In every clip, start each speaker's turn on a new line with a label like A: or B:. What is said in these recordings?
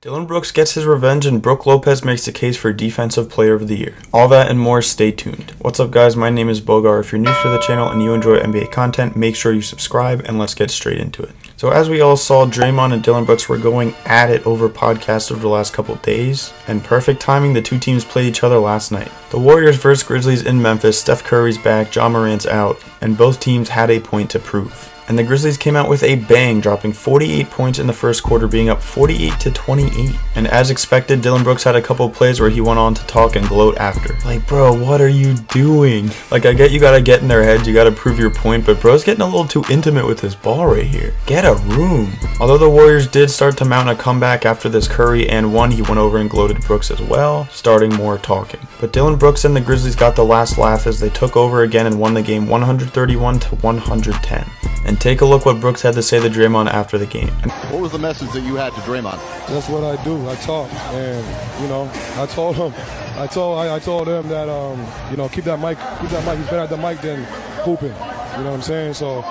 A: Dillon Brooks gets his revenge and Brook Lopez makes the case for Defensive Player of the Year. All that and more, stay tuned. What's up guys, my name is Bogar. If you're new to the channel and you enjoy NBA content, make sure you subscribe and let's get straight into it. So as we all saw, Draymond and Dillon Brooks were going at it over podcasts over the last couple days, and perfect timing, the two teams played each other last night. The Warriors vs Grizzlies in Memphis, Steph Curry's back, Ja Morant's out, and both teams had a point to prove. And the Grizzlies came out with a bang, dropping 48 points in the first quarter, being up 48-28. And as expected, Dillon Brooks had a couple of plays where he went on to talk and gloat after. Like, bro, what are you doing? Like, I get you gotta get in their heads, you gotta prove your point, but bro's getting a little too intimate with his ball right here. Get a room. Although the Warriors did start to mount a comeback after this Curry and one, he went over and gloated Brooks as well, starting more talking. But Dillon Brooks and the Grizzlies got the last laugh as they took over again and won the game 131-110. And take a look what Brooks had to say to Draymond after the game.
B: What was the message that you had to Draymond?
C: That's what I do. I talk, and I told him, I told him that keep that mic. He's better at the mic than hooping. You know what I'm saying? So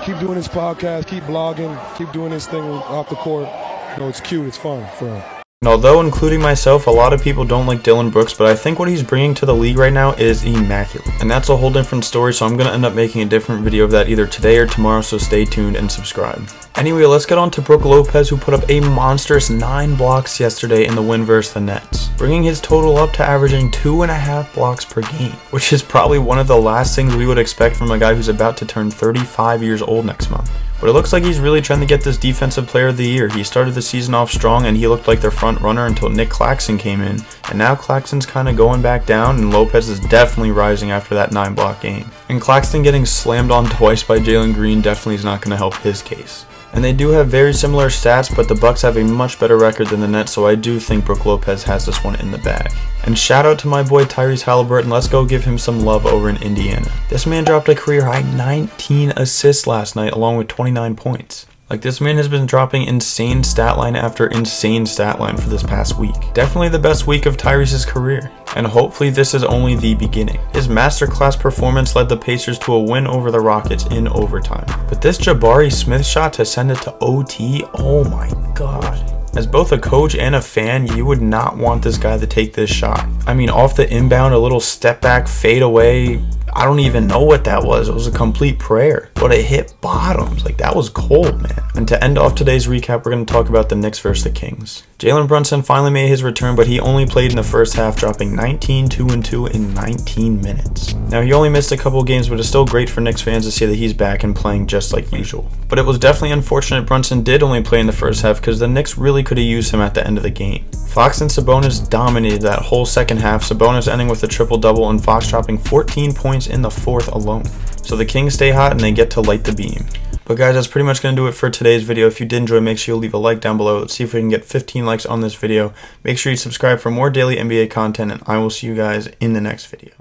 C: keep doing this podcast, keep blogging, keep doing this thing off the court. It's cute, it's fun for him.
A: And although, including myself, a lot of people don't like Dillon Brooks, but I think what he's bringing to the league right now is immaculate. And that's a whole different story, so I'm going to end up making a different video of that either today or tomorrow, so stay tuned and subscribe. Anyway, let's get on to Brook Lopez, who put up a monstrous 9 blocks yesterday in the win versus the Nets, bringing his total up to averaging 2.5 blocks per game, which is probably one of the last things we would expect from a guy who's about to turn 35 years old next month. But it looks like he's really trying to get this Defensive Player of the Year. He started the season off strong and he looked like their front runner until Nick Claxton came in. And now Claxton's kind of going back down and Lopez is definitely rising after that 9-block game. And Claxton getting slammed on twice by Jalen Green definitely is not going to help his case. And they do have very similar stats, but the Bucks have a much better record than the Nets, so I do think Brook Lopez has this one in the bag. And shout out to my boy Tyrese Haliburton, let's go give him some love over in Indiana. This man dropped a career high 19 assists last night along with 29 points. Like, this man has been dropping insane stat line after insane stat line for this past week. Definitely the best week of Tyrese's career. And hopefully this is only the beginning. His masterclass performance led the Pacers to a win over the Rockets in overtime. But this Jabari Smith shot to send it to OT, oh my god. As both a coach and a fan, you would not want this guy to take this shot. I mean, off the inbound, a little step back, fade away. I don't even know what that was. It was a complete prayer. But it hit bottoms. Like, that was cold, man. And to end off today's recap, we're going to talk about the Knicks versus the Kings. Jalen Brunson finally made his return, but he only played in the first half, dropping 19, 2 and 2 in 19 minutes. Now, he only missed a couple games, but it's still great for Knicks fans to see that he's back and playing just like usual. But it was definitely unfortunate Brunson did only play in the first half because the Knicks really could have used him at the end of the game. Fox and Sabonis dominated that whole second half, Sabonis ending with a triple-double and Fox dropping 14 points in the fourth alone. So the Kings stay hot and they get to light the beam. But guys, that's pretty much going to do it for today's video. If you did enjoy, make sure you leave a like down below. Let's see if we can get 15 likes on this video. Make sure you subscribe for more daily NBA content, and I will see you guys in the next video.